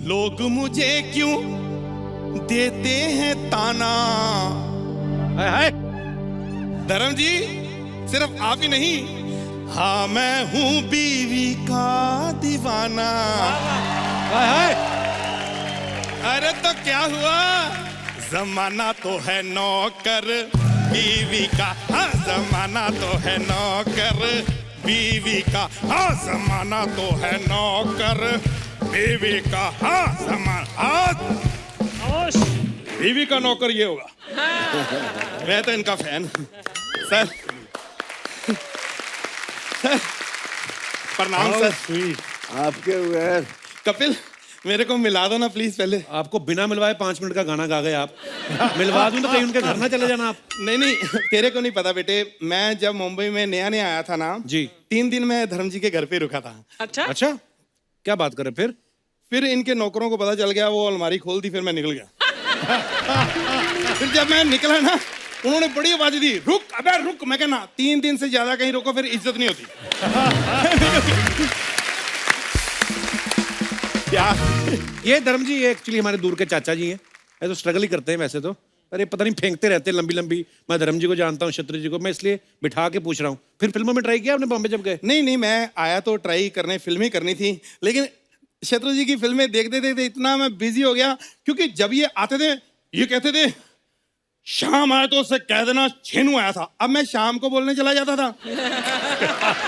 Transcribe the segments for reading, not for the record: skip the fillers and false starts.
लोग मुझे क्यों देते हैं ताना। हाय हाय। धर्म जी सिर्फ आप ही नहीं, हाँ मैं हूँ बीवी का दीवाना। हाय हाय। अरे तो क्या हुआ, जमाना तो है नौकर बीवी का, हाँ जमाना तो है नौकर बीवी का, हाँ जमाना तो है नौकर बीवी का, हाँ जमाना बीवी का नौकर ये होगा। मैं तो इनका फैन। सर प्रणाम सर। आपके बगैर कपिल मेरे को मिला दो ना प्लीज पहले। आपको बिना मिलवाए 5 मिनट का गाना गा गए आप। मिलवा दूं तो कहीं उनके घर ना चले जाना आप। नहीं नहीं तेरे को नहीं पता बेटे, मैं जब मुंबई में नया नया आया था ना जी, 3 दिन मैं धर्म जी के घर पे रुका था। अच्छा क्या बात कर रहे फिर इनके नौकरों को पता चल गया, वो अलमारी खोल दी, फिर मैं निकल गया। फिर जब मैं निकला ना उन्होंने बड़ी आवाज दी, रुक अबे रुक। मैं कहना 3 दिन से ज्यादा कहीं रुको फिर इज्जत नहीं होती। क्या ये धर्म जी, ये एक्चुअली हमारे दूर के चाचा जी हैं। ये तो स्ट्रगल ही करते हैं वैसे तो, अरे पता नहीं फेंकते रहते हैं लंबी लंबी। मैं धर्म जी को जानता हूँ, छत्री जी को, मैं इसलिए बिठा के पूछ रहा हूँ। फिर फिल्मों में ट्राई किया आपने बॉम्बे जब गए? नहीं नहीं मैं आया तो ट्राई करने फिल्म ही करनी थी, लेकिन शत्रु जी की फिल्में देखते देखते इतना मैं बिजी हो गया, क्योंकि जब ये आते थे ये कहते थे शाम आया तो उससे कह देना छेनू आया था। अब मैं शाम को बोलने चला जाता था।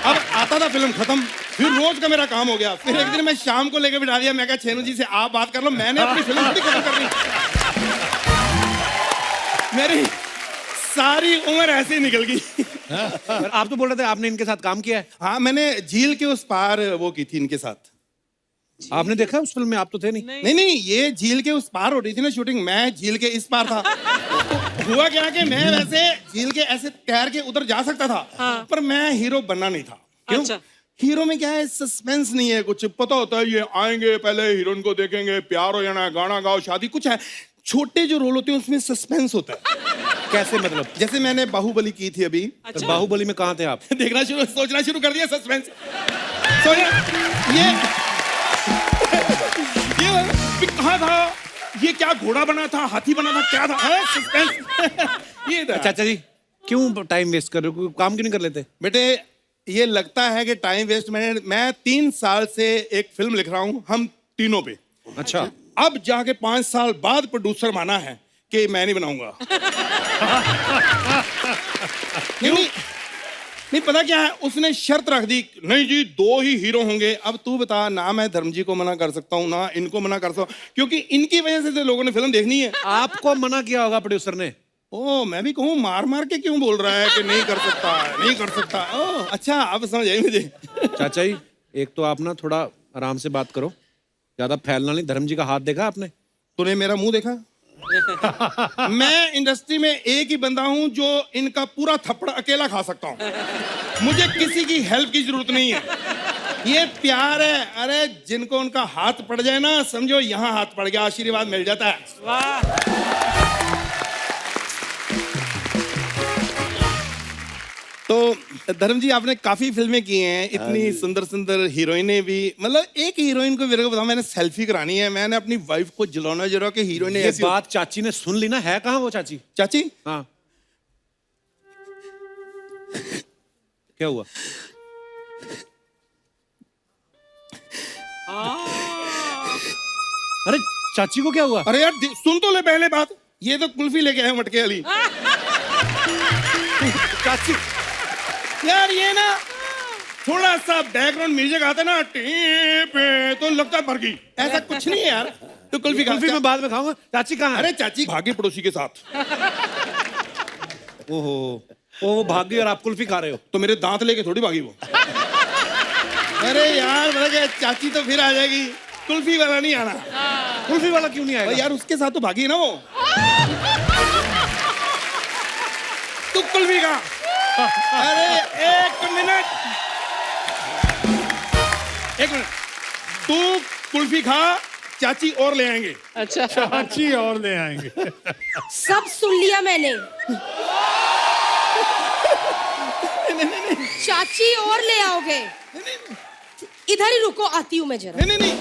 अब आता था फिल्म खत्म, फिर रोज का मेरा काम हो गया। फिर एक दिन मैं शाम को लेके बिठा दिया, मैं कहा छेनू जी से आप बात कर लो, मैंने अपनी फिल्म थोड़ी खत्म करनी। मेरी सारी उम्र ऐसे ही निकल गई। आप तो बोल रहे थे आपने इनके साथ काम किया है। हाँ मैंने झील के उस पार वो की थी इनके साथ। आपने देखा उस फिल्म में? आप तो थे नहीं। नहीं ये झील के उस पार हो रही थी ना शूटिंग, मैं झील के इस पार था। तो हुआ क्या कि मैं वैसे झील के ऐसे तैर के उधर जा सकता था, पर मैं हीरो बनना नहीं था। क्यों? अच्छा। हीरो में क्या है, सस्पेंस नहीं है, कुछ पता होता है ये आएंगे पहले हीरोइन को देखेंगे, प्यार हो जाना, गाना गाओ, शादी, कुछ है। छोटे जो रोल होते हैं उसमें सस्पेंस होता है। कैसे मतलब? जैसे मैंने बाहुबली की थी अभी। अच्छा। बाहुबली में कहाँ थे आप? देखना सोचना शुरू कर दिया सस्पेंस। ये कहाँ था, ये क्या घोड़ा बना था, हाथी बना था, क्या था? सस्पेंस। ये था। चाचा जी क्यों टाइम वेस्ट कर रहे हो, काम क्यों नहीं कर लेते? बेटे ये लगता है कि टाइम वेस्ट, मैं 3 साल से एक फिल्म लिख रहा हूँ हम तीनों पे। अच्छा। अब जाके 5 साल बाद प्रोड्यूसर माना है कि मैं नहीं बनाऊंगा। नहीं पता क्या है, उसने शर्त रख दी, नहीं जी 2 ही हीरो होंगे। अब तू बता, ना मैं धर्म जी को मना कर सकता हूँ ना इनको मना कर सकता हूँ, क्योंकि इनकी वजह से तो लोगों ने फिल्म देखनी है। आपको मना किया होगा प्रोड्यूसर ने? ओ मैं भी कहूँ मार मार के क्यों बोल रहा है कि नहीं कर सकता, नहीं कर सकता। ओ अच्छा अब समझ आई मुझे। चाचा जी एक तो आप ना थोड़ा आराम से बात करो, ज्यादा फैलना नहीं। धर्म जी का हाथ देखा आपने? तूने मेरा मुंह देखा? मैं इंडस्ट्री में एक ही बंदा हूं जो इनका पूरा थप्पड़ अकेला खा सकता हूं। मुझे किसी की हेल्प की जरूरत नहीं है। ये प्यार है। अरे जिनको उनका हाथ पड़ जाए ना, समझो यहाँ हाथ पड़ गया, आशीर्वाद मिल जाता है। वाह। तो धर्म जी आपने काफी फिल्में की हैं, इतनी सुंदर सुंदर हीरोइनें भी। मतलब एक हीरोइन को मेरे को बताओ, मैंने सेल्फी करानी है, मैंने अपनी वाइफ को जलाना जरा कि हीरोइन ये ऐसी बात चाची ने सुन ली ना, है कहाँ वो चाची? चाची हाँ क्या हुआ? अरे चाची को क्या हुआ? अरे यार सुन तो ले पहले बात, ये तो कुल्फी लेके आए मटके वाली। चाची यार ये ना थोड़ा सा बैकग्राउंड म्यूजिक आता ना पे तो लगता है मर गई, ऐसा कुछ नहीं है यार। तो कुल्फी मैं बाद में खाऊंगा। चाची कहाँ है? अरे चाची भागी पड़ोसी के साथ। ओहो वो भाग गई और आप कुल्फी खा रहे हो? तो मेरे दांत लेके थोड़ी भागी वो। अरे यार मतलब चाची तो फिर आ जाएगी, कुल्फी वाला नहीं आना। कुल्फी वाला क्यों नहीं आएगा? यार उसके साथ तो भागी है ना वो। तू कुल्फी खा। अरे एक मिनट तू कुल्फी खा, चाची और ले आएंगे। अच्छा। चाची और ले आएंगे। सब सुन लिया मैंने। चाची और ले आओगे? इधर ही रुको, आती हूँ मैं जरा। नहीं नहीं नहीं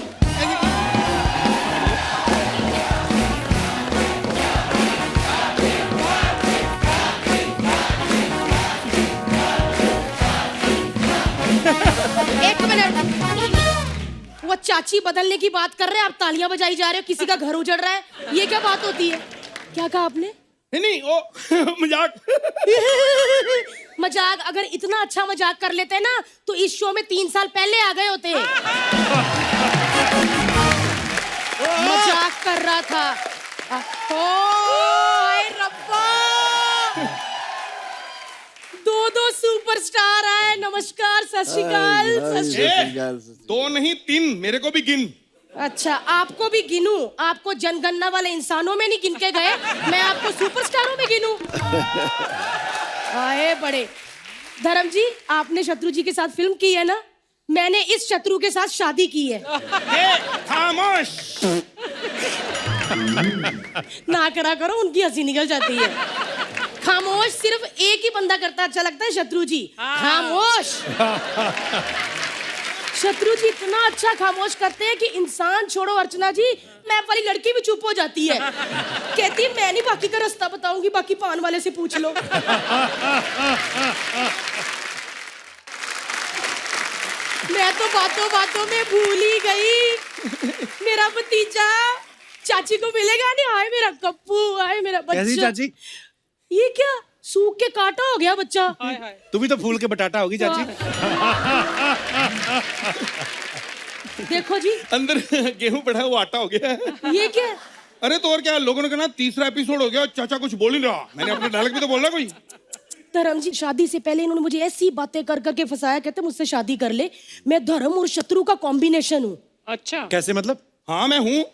एक मिनट, वो चाची बदलने की बात कर रहे हैं, आप तालियां बजाई जा रहे हो, किसी का घर उजड़ रहा है, ये क्या बात होती है? क्या कहा आपने? नहीं ओ मजाक। मजाक? अगर इतना अच्छा मजाक कर लेते ना तो इस शो में 3 साल पहले आ गए होते। मजाक कर रहा था। हाय रब्बा, दो सुपरस्टार आए। नमस्कार, सत श्री अकाल, सत श्री अकाल। 2 नहीं 3, मेरे को भी गिन। अच्छा, आपको भी गिनूं? आपको जनगणना वाले इंसानों में नहीं गिन के गए, मैं आपको सुपरस्टारों में गिनूं? आए बड़े। धर्म जी, आपने शत्रु जी के साथ फिल्म की है ना? मैंने इस शत्रु के साथ शादी की है। खामोश। ना करा करो, उनकी हंसी निकल जाती है। खामोश सिर्फ एक ही बंदा करता अच्छा लगता है, शत्रु जी। खामोश। शत्रु जी इतना अच्छा खामोश करते हैं कि इंसान छोड़ो, अर्चना जी, मैं वाली लड़की भी चुप हो जाती है। कहती है मैं नहीं बाकी का रास्ता बताऊंगी, बाकी पान वाले से पूछ लो। मैं तो बातों बातों में भूल ही गई। मेरा भतीजा चाची को मिलेगा नहीं। आए मेरा कप्पू, आए मेरा बच्चा। कैसी चाची? ये क्या सूख के काटा हो गया बच्चा? तू भी तो फूल के बटाटा होगी चाची। देखो जी, अंदर गेहूं पड़ा है, वो आटा हो गया है। ये क्या? अरे तो और क्या, लोगों ने कहा 3रा एपिसोड हो गया, चाचा कुछ बोल ही नहीं रहा। मैंने अपने डायलॉग भी तो बोलना कोई। धर्म जी, शादी से पहले इन्होंने मुझे ऐसी बातें कर करके फंसाया, कहते मुझसे शादी कर ले, मैं धर्म और शत्रु का कॉम्बिनेशन हूँ। अच्छा, कैसे मतलब? हाँ मैं हूँ।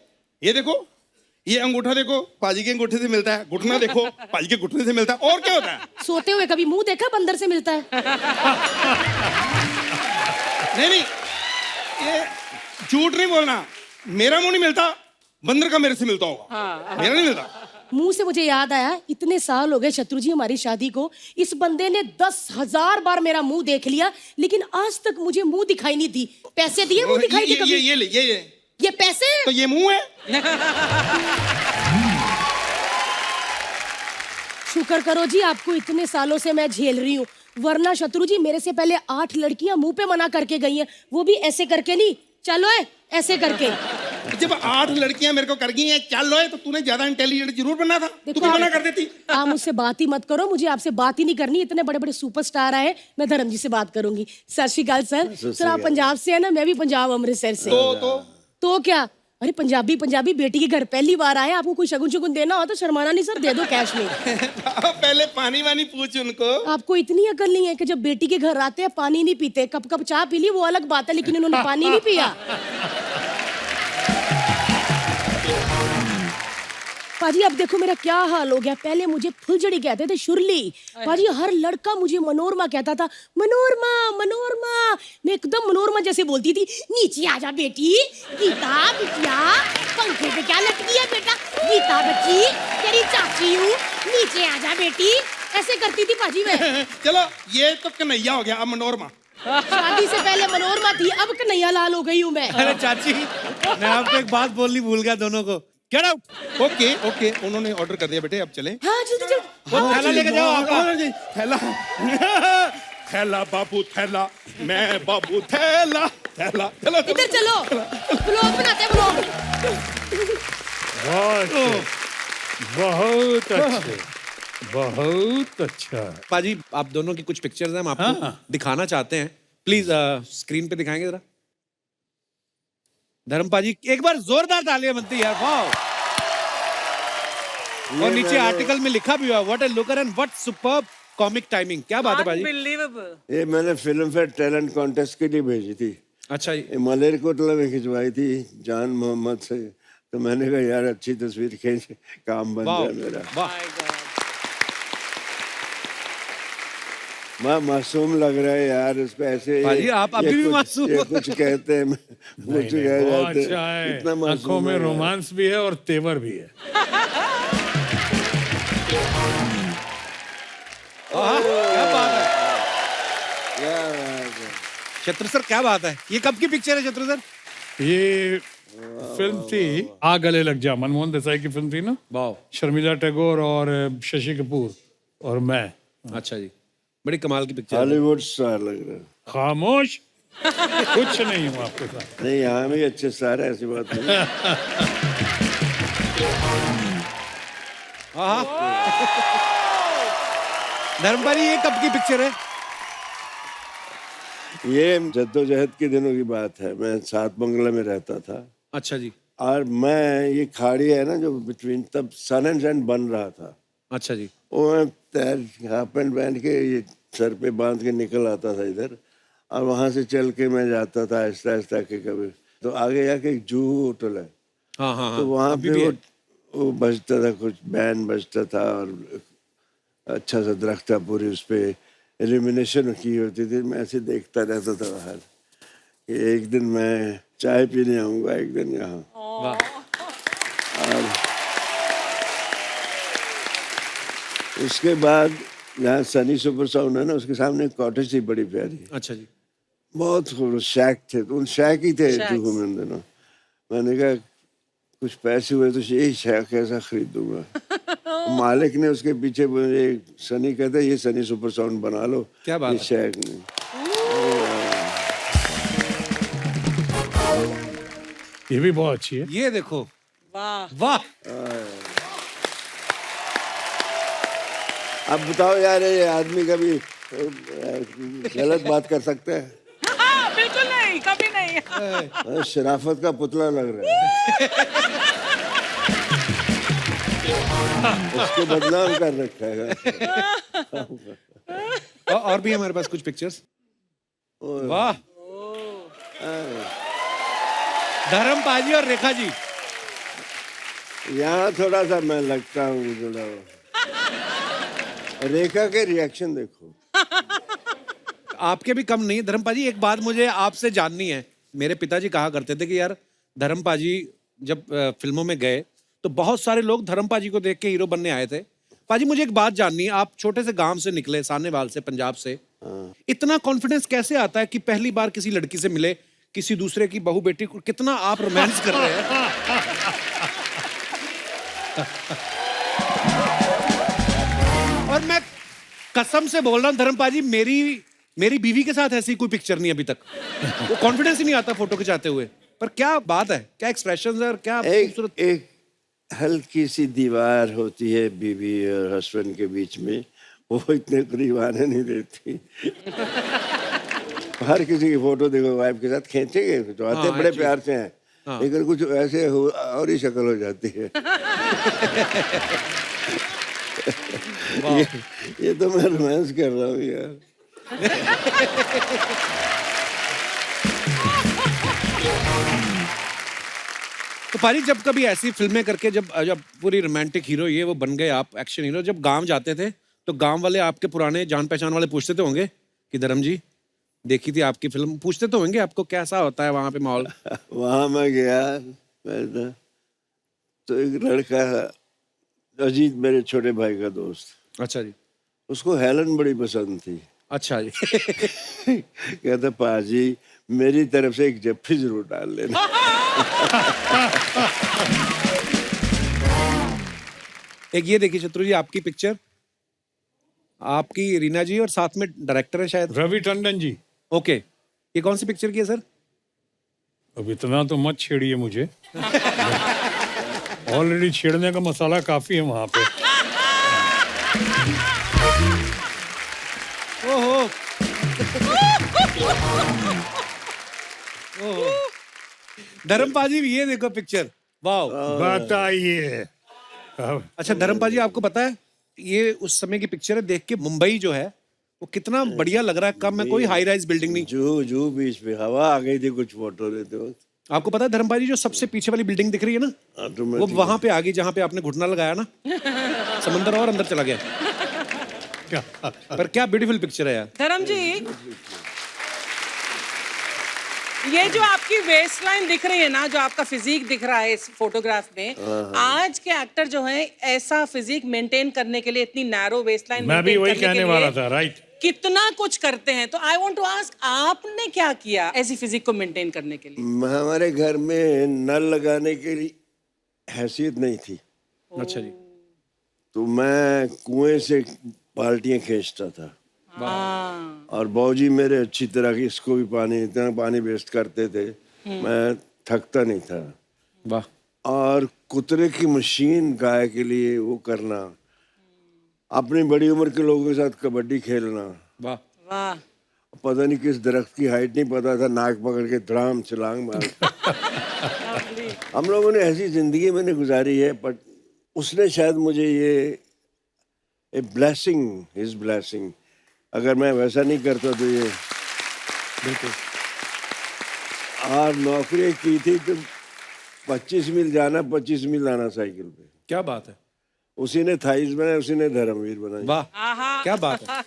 ये देखो, ये अंगूठा देखो, पाजी के अंगूठे से मिलता है। घुटना देखो, पाजी के घुटने से मिलता है। और क्या होता है? सोते हुए कभी मुंह देखा? बंदर से मिलता है। नहीं नहीं, ये झूठ नहीं बोलना। मेरा मुंह नहीं मिलता, बंदर का मेरे से मिलता होगा। मेरा नहीं मिलता। मुंह से मुझे याद आया, इतने साल हो गए शत्रु जी हमारी शादी को, इस बंदे ने 10,000 बार मेरा मुंह देख लिया, लेकिन आज तक मुझे मुंह दिखाई नहीं दी। पैसे दिए, मुंह दिखाई दी कभी? ये ले, ये पैसे? तो ये मुंह है। शुक्र करो जी, आपको इतने सालों से मैं झेल रही हूँ, वरना शत्रु जी मेरे से पहले 8 लड़कियां मुंह पे मना करके गई हैं, वो भी ऐसे करके नहीं, चलो है ऐसे करके। जब 8 लड़कियां मेरे को कर गई हैं चल लो है, तो तूने ज्यादा इंटेलिजेंट जरूर बनना था। तू भी मना कर देती। आप मुझसे बात ही मत करो, मुझे आपसे बात ही नहीं करनी। इतने बड़े बड़े सुपरस्टार आए, मैं धर्म जी से बात करूंगी। सत श्री अकाल सर। सर आप पंजाब से है ना? मैं भी पंजाब अमृतसर से। तो क्या? अरे पंजाबी बेटी के घर पहली बार आए, आपको कोई शगुन शगुन देना हो तो शर्माना नहीं सर, दे दो कैश में। पहले पानी वानी पूछ उनको। आपको इतनी अकल नहीं है कि जब बेटी के घर आते हैं पानी नहीं पीते? कप कप चाय पी ली वो अलग बात है, लेकिन इन्होंने पानी नहीं पिया। पाजी अब देखो मेरा क्या हाल हो गया। पहले मुझे फुलझड़ी कहते थे, शुरली। पाजी हर लड़का मुझे मनोरमा कहता था, मनोरमा मनोरमा। मैं एकदम मनोरमा जैसे बोलती थी। नीचे आजा बेटी, गीता बिटिया, पंखे पे क्या लटकी है बेटा? गीता बच्ची, तेरी चाची हूँ, नीचे आजा बेटी, ऐसे करती थी पाजी मैं। चलो ये तो कन्हैया हो गया, अब मनोरमा। शादी से पहले मनोरमा थी, अब कन्हैया लाल हो गई हूँ मैं। अरे चाची, मैं आपको एक बात बोलनी भूल गया दोनों को। Get out. ओके ओके, उन्होंने ऑर्डर कर दिया बेटे, अब चले। हाँ जल्दी जल्दी। वो थैला लेके जाओ आपका। थैला थैला बाबू थैला, मैं बाबू थैला थैला। चलो इधर चलो, ब्लॉग बनाते हैं ब्लॉग। बहुत अच्छे, बहुत अच्छा। पाजी आप दोनों की कुछ पिक्चर्स हैं, हम आपको दिखाना चाहते हैं। प्लीज स्क्रीन पे दिखाएंगे जरा। धर्म पाजी एक बार जोरदार तालियां बनती है यार, वाह। और नीचे आर्टिकल में लिखा भी हुआ, what a looker and what superb comic timing. क्या बात है पाजी? ये मैंने फिल्म फेयर टैलेंट कॉन्टेस्ट के लिए भेजी थी। अच्छा, ये मलेरकोटला में खिंचवाई थी जान मोहम्मद से, तो मैंने कहा यार अच्छी तस्वीर खींच, काम बन वाह जाए मेरा। वाह। मैं मासूम लग रहा है यार उस पे ऐसे। भाई, आप अभी भी मासूम हो। ये कुछ कहते हैं, कुछ कह बहुत जाते अच्छा हैं। है, इतना आंखों मासूम में है। रोमांस भी है और तेवर भी है। क्या बात है। क्या बात है। शत्रु सर क्या बात है, ये कब की पिक्चर है शत्रु सर? ये फिल्म थी आ गले लग जा, मनमोहन देसाई की फिल्म थी ना, वाह, शर्मिला टैगोर और शशि कपूर और मैं। अच्छा जी, बड़ी कमाल की पिक्चर है। हॉलीवुड स्टार लग रहा है। खामोश, कुछ नहीं हूँ आपके साथ। नहीं, यहाँ भी अच्छे स्टार है, ऐसी बात नहीं। धर्मपाल जी, ये कब की पिक्चर है? ये जद्दोजहद के दिनों की बात है। मैं सात बंगला में रहता था अच्छा जी, और मैं ये खाड़ी है ना जो बिटवीन, तब सन एंड सैंड बन रहा था। अच्छा जी, वो मैं तैर हाफ पैंट पहन के ये सर पे बांध के निकल आता था इधर, और वहां से चल के मैं जाता था आहिस्ता आहिस्ता के। कभी तो आगे जाके एक जूहू होटल है, हाँ हाँ हाँ, तो वहाँ अभी पे भी है। वो बजता था, कुछ बैंड बजता था और अच्छा सा दरख्त था, पूरी उस पर एलिमिनेशन की होती थी। मैं ऐसे देखता रहता था बाहर कि एक दिन मैं चाय पीने आऊँगा, एक दिन यहाँ। वाह, और उसके बाद जहाँ सनी सुपर साउंड है ना, उसके सामने एक कॉटेज थी बड़ी प्यारी, अच्छा जी, बहुत खूबसूरत शैक थे। तो उन शैक ही थे जुहू में उन दिनों। मैंने कहा कुछ पैसे हुए तो यही शैक ऐसा खरीदूंगा। मालिक ने उसके पीछे मुझे, सनी कहता है ये सनी सुपर साउंड बना लो, क्या बात ये है। शैक नहीं। ये भी बहुत अच्छी है। ये देखो, वाह वाह, अब बताओ यार, ये आदमी कभी गलत बात कर सकता है? बिल्कुल नहीं, कभी नहीं। शराफत का पुतला लग रहा है। उसको बदनाम कर रखा है। और भी हमारे पास कुछ पिक्चर्स। वाह, धर्मपाल जी और रेखा जी। यहाँ थोड़ा सा मैं लगता हूँ थोड़ा। रेखा के रिएक्शन देखो। आपके भी कम नहीं है धर्मपाल जी। एक बात मुझे आपसे जाननी है। मेरे पिताजी कहा करते थे कि यार धर्मपाल जी जब फिल्मों में गए तो बहुत सारे लोग धर्मपाल जी को देख के हीरो बनने आए थे। पाजी, मुझे एक बात जाननी है, आप छोटे से गांव से निकले, सानेवाल से, पंजाब से, इतना कॉन्फिडेंस कैसे आता है कि पहली बार किसी लड़की से मिले, किसी दूसरे की बहू बेटी को, कितना आप रोमांस कर रहे हैं? और मैं कसम से बोल रहा हूं धर्मपाल जी, मेरी बीवी के साथ ऐसी कोई पिक्चर नहीं अभी तक। वो कॉन्फिडेंस ही नहीं आता फोटो खिंचाते हुए। पर क्या बात है, क्या एक्सप्रेशंस है और क्या खूबसूरत। एक हल्की सी दीवार होती है बीवी और हस्बैंड के बीच में, वो इतने करीब आने नहीं देती। हर किसी की फोटो देखो वाइफ के साथ खींचेंगे तो आते बड़े प्यार से हैं, लेकिन कुछ ऐसे और ही शक्ल हो जाती है। ये तो मैं रोमांस कर रहा हूँ यार। तो पारी, जब कभी ऐसी फिल्में करके जब पूरी रोमांटिक हीरो ये वो बन गए आप, एक्शन हीरो, जब गांव जाते थे तो गांव वाले आपके पुराने जान पहचान वाले पूछते तो होंगे कि धर्म जी देखी थी आपकी फिल्म, पूछते तो होंगे आपको कैसा होता है वहां पे माहौल? वहां मैं गया तो एक लड़का, अजीत मेरे छोटे भाई का दोस्त, अच्छा जी, उसको हेलन बड़ी पसंद थी। अच्छा जी। कहता पाजी मेरी तरफ से एक जफ्फी जरूर डाल लेना। एक ये देखिए शत्रु जी, आपकी पिक्चर, आपकी रीना जी और साथ में डायरेक्टर है शायद रवि टंडन जी। ओके, ये कौन सी पिक्चर की है सर? अब इतना तो मत छेड़िए मुझे। ऑलरेडी छेड़ने का मसाला काफी है वहां पे। ओहो, ओहो, धर्मपाल जी ये देखो पिक्चर, वाह। बताइए। अच्छा धर्मपाल जी, आपको पता है ये उस समय की पिक्चर है, देख के मुंबई जो है वो कितना बढ़िया लग रहा है। कम में कोई हाई राइज बिल्डिंग नहीं, जू बीच पे हवा आ गई थी कुछ फोटो लेते वक्त। आपको पता है धर्मपाल जी, जो सबसे पीछे वाली बिल्डिंग दिख रही है ना, वो वहां पे आ गई जहां पे आपने घुटना लगाया ना, समंदर और अंदर चला गया। पर क्या ब्यूटीफुल पिक्चर है यार। धर्म जी, ये जो आपकी वेस्ट लाइन दिख रही है ना, जो आपका फिजिक दिख रहा है इस फोटोग्राफ में, आज के एक्टर जो है ऐसा फिजिक मेंटेन करने के लिए इतनी नैरो वेस्ट लाइन मैं भी वही कहने वाला था, राइट। कितना कुछ करते हैं, तो आई वांट टू आस्क, आपने क्या किया ऐसी फिजिक को मेंटेन करने के लिए? हमारे घर में नल लगाने के लिए हैसियत नहीं थी, अच्छा जी। तो मैं कुएं से बाल्टियां खींचता था। हाँ, और बाबूजी मेरे अच्छी तरह की, इसको भी पानी, इतना पानी वेस्ट करते थे, मैं थकता नहीं था। वाह। और कुतरे की मशीन गाय के लिए वो करना, अपनी बड़ी उम्र के लोगों के साथ कबड्डी खेलना, वाह। वाह। पता नहीं किस दरख्त की हाइट नहीं पता था, नाक पकड़ के धड़ाम छलांग मार। हम लोगों ने ऐसी जिंदगी मैंने गुजारी है, बट उसने शायद मुझे ये ए ब्लेसिंग, हिज ब्लेसिंग, अगर मैं वैसा नहीं करता तो ये बिल्कुल। और नौकरी की थी तो 25 मील जाना 25 मील आना साइकिल पे। क्या बात है। उसी ने थाइस बनाया, उसी ने धर्मवीर बनाई। वाह, आहा। क्या बात है।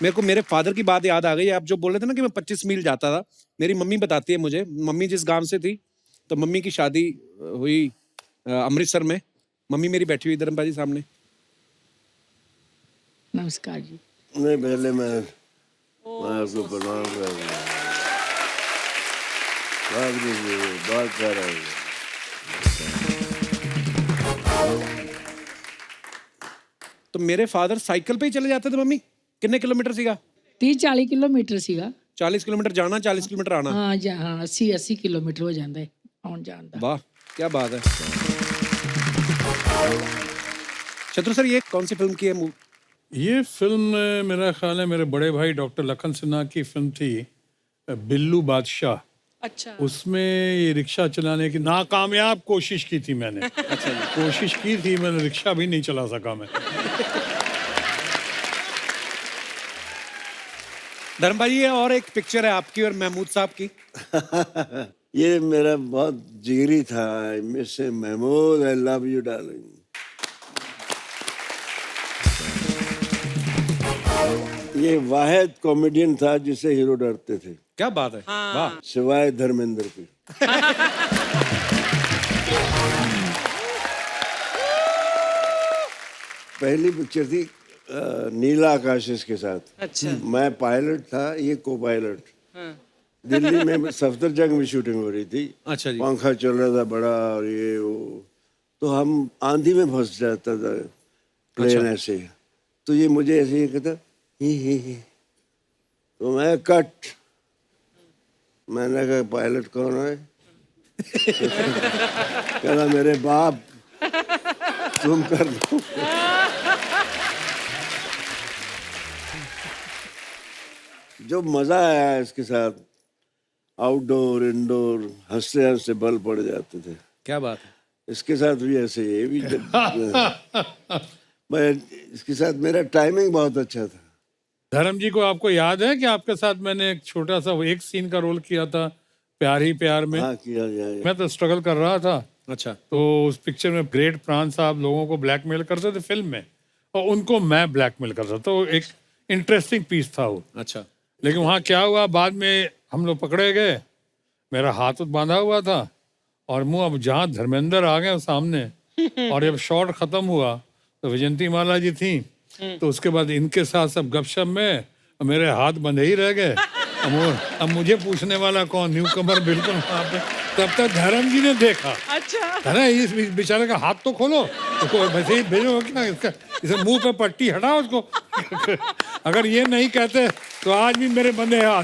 मेरे को मेरे फादर की बात याद आ गई। आप जो बोल रहे थे ना कि मैं 25 मील जाता था, मेरी मम्मी बताती है मुझे, मम्मी जिस गांव से थी, तो मम्मी की शादी हुई अमृतसर में। मम्मी मेरी बैठी हुई धर्मपा जी सामने। नमस्कार जी। नहीं, पहले मैं आपको प्रणाम कर रहा हूँ। बात कर रहा हूँ। तो मेरे फादर साइकिल पे ही चले जाते थे मम्मी। कितने किलोमीटर सीगा? 30-40 किलोमीटर ਸੀਗਾ। 40 किलोमीटर जाना, 40 किलोमीटर आना। हाँ जा हाँ 80 किलोमीटर हो ਜਾਂਦਾ ਹੈ ਆਉਣ ਜਾਣ ਦਾ। वाह, क्या बात है। शत्रु सर, ये कौन सी फिल्म की है? ये फिल्म मेरा ख्याल है मेरे बड़े भाई डॉक्टर लखन सिन्हा की फिल्म थी, बिल्लू बादशाह। अच्छा। उसमें ये रिक्शा चलाने की नाकामयाब कोशिश की थी मैंने। अच्छा जी। कोशिश की थी मैंने, रिक्शा भी नहीं चला सका मैं। धर्म भाई, ये और एक पिक्चर है आपकी और महमूद साहब की। ये मेरा बहुत जिगरी था, miss Mahmood, I love you darling. ये वाहिद कॉमेडियन था जिसे हीरो डरते थे। क्या बात है। वाह। सिवाय धर्मेंद्र के। पहली पिक्चर थी नीला आकाश के साथ। अच्छा। मैं पायलट था, ये को पायलट। दिल्ली में सफदरजंग में शूटिंग हो रही थी। अच्छा जी। पंखा चल रहा था बड़ा, और ये वो, तो हम आंधी में फंस जाता था प्लेन ऐसे। तो ये मुझे ऐसे ही कहता ही। तो मैं कट, मैंने कहा पायलट कौन है? कहना मेरे बाप, तुम कर दो। जो मजा आया इसके साथ, आउटडोर इंडोर, हंसते हंसते बल पड़ जाते थे। क्या बात है। इसके साथ भी ऐसे, ये भी मैं इसके साथ मेरा टाइमिंग बहुत अच्छा था। धर्म जी को आपको याद है कि आपके साथ मैंने एक छोटा सा एक सीन का रोल किया था प्यार ही प्यार में? हाँ, किया जाए। मैं तो स्ट्रगल कर रहा था। अच्छा। तो उस पिक्चर में ग्रेट प्राण साहब लोगों को ब्लैकमेल करते थे फिल्म में, और उनको मैं ब्लैकमेल करता। तो एक इंटरेस्टिंग पीस था वो। अच्छा। लेकिन वहाँ क्या हुआ, बाद में हम लोग पकड़े गए, मेरा हाथ बांधा हुआ था और मुंह, अब जहाँ धर्मेंद्र आ गए सामने, और जब शॉट खत्म हुआ तो विजयंती माला जी थी, तो उसके बाद इनके साथ सब गपशप में मेरे हाथ बंधे ही रह गए। अब मुझे पूछने वाला कौन, न्यू कमर बिल्कुल वहाँ पे। तब तक धर्म जी ने देखा, अच्छा। अरे इस बेचारे का हाथ तो खोलो, उसको वैसे ही भेजो क्या, इसका इसे मुंह पे पट्टी हटाओ उसको। अगर ये नहीं कहते तो आज भी मेरे बंधे हाथ।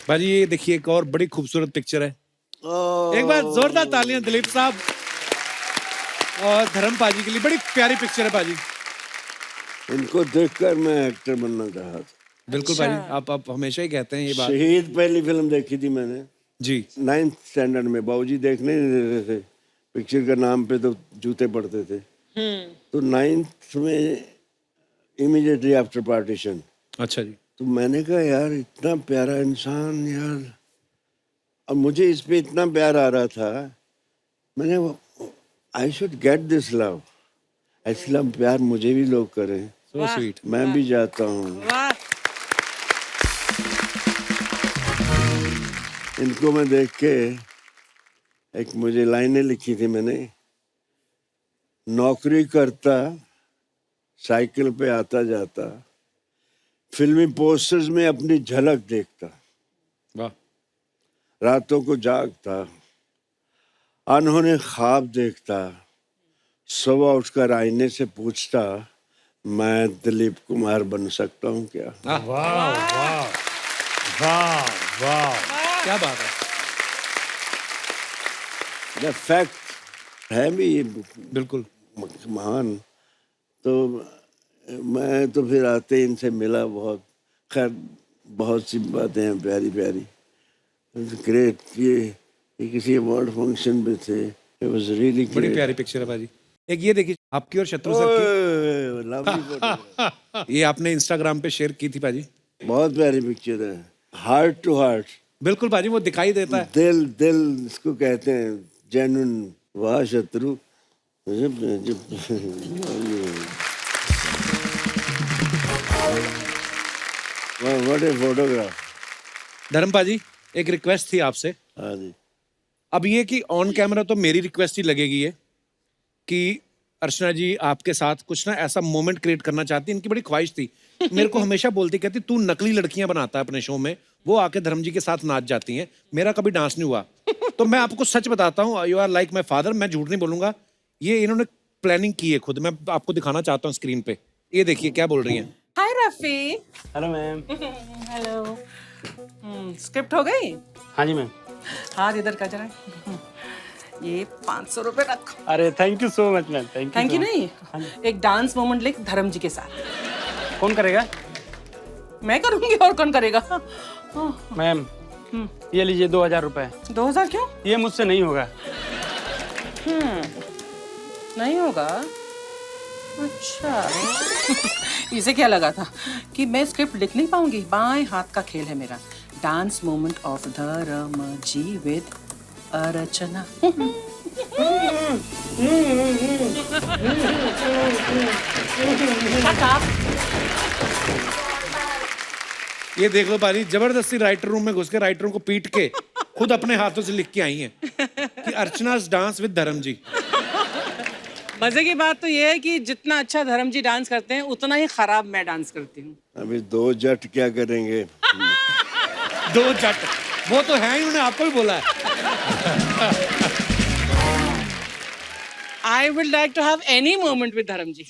भाजी, ये देखिए एक और बड़ी खूबसूरत पिक्चर है। एक बार जोरदार तालियां दिलीप साहब और धर्म पाजी के लिए। बड़ी प्यारी पिक्चर है पाजी। इनको देखकर मैं एक्टर बनना चाहा था। बिल्कुल अच्छा। पाजी, आप हमेशा ही कहते हैं ये बात। शहीद पहली फिल्म देखी थी मैंने जी। 9th स्टैंडर्ड में। बाबूजी देखने नहीं देते थे, पिक्चर का नाम पे तो जूते पड़ते थे। तो 9th में इमीडिएटली आफ्टर पार्टीशन। अच्छा जी। तो मैंने कहा यार इतना प्यारा इंसान यार, और मुझे इस पे इतना प्यार आ रहा था, मैंने I should get this love. ऐसा प्यार मुझे भी लोग करें, सो स्वीट। मैं भी जाता हूँ। वाह। इनको मैं देख के एक मुझे लाइनें लिखी थी मैंने, नौकरी करता, साइकिल पे आता जाता, फिल्मी पोस्टर्स में अपनी झलक देखता, वाह। रातों को जागता, अनहोने ख्वाब देखता, सुबह उठकर आईने से पूछता, मैं दिलीप कुमार बन सकता हूँ क्या? वाह वाह वाह वाह। क्या बात है। फैक्ट है भी ये बिल्कुल। महान। तो मैं तो फिर आते ही इनसे मिला, बहुत खैर बहुत सी बातें हैं प्यारी प्यारी। ग्रेट। ये किसी अवार्ड फंक्शन पे थे। इट वाज रियली बड़ी प्यारी पिक्चर है भाजी। एक ये देखिए आपकी और शत्रु सर की, लवली फोटो। ये आपने इंस्टाग्राम पे शेयर की थी भाजी। बहुत प्यारी पिक्चर है। हार्ट टू हार्ट, बिल्कुल भाजी, वो दिखाई देता है। दिल दिल इसको कहते हैं, जेन्युइन। वाह शत्रु, व्हाट ए फोटोग्राफ। धर्म पाजी, एक रिक्वेस्ट थी आपसे। हाँ जी। अब ये कि ऑन कैमरा तो मेरी रिक्वेस्ट ही लगेगी ये कि अर्चना जी आपके साथ कुछ ना ऐसा मोमेंट क्रिएट करना चाहती, इनकी बड़ी ख्वाहिश थी। मेरे को हमेशा बोलती, कहती तू नकली लड़कियां बनाता है अपने शो में, वो आके धर्म जी के साथ नाच जाती हैं, मेरा कभी डांस नहीं हुआ। तो मैं आपको सच बताता हूँ, you are like my father, मैं झूठ नहीं बोलूंगा। ये इन्होंने प्लानिंग की है खुद, मैं आपको दिखाना चाहता हूँ स्क्रीन पे। ये देखिए क्या बोल रही हैं। Hi Rafi. Hello ma'am. Hello. Script हो गई? हाँ जी मैम। हाथ इधर का जरा। ये 500 रुपए रख। अरे thank you so much ma'am. Thank you नहीं, एक डांस मोमेंट लिख धर्म जी के साथ। कौन करेगा? मैं करूंगी, और कौन करेगा? मैम ये लीजिए 2000 रुपए। 2000 क्यों? ये मुझसे नहीं होगा। नहीं होगा? अच्छा। इसे क्या लगा था कि मैं स्क्रिप्ट लिख नहीं पाऊंगी? बाएं हाथ का खेल है मेरा। डांस मोमेंट ऑफ धर्म जी विद अर्चना। ये देख लो पारी, जबरदस्ती राइटर रूम में घुस के राइटरों को पीट के खुद अपने हाथों से लिख के आई हैं कि अर्चना's डांस विद धर्म जी। मजे की बात तो ये है कि जितना अच्छा धर्म जी डांस करते हैं उतना ही खराब मैं डांस करती हूँ। अभी 2 जट क्या करेंगे? 2 जट वो तो है ही, उन्होंने आपको भी बोला है। I would like to have any moment with धर्म जी।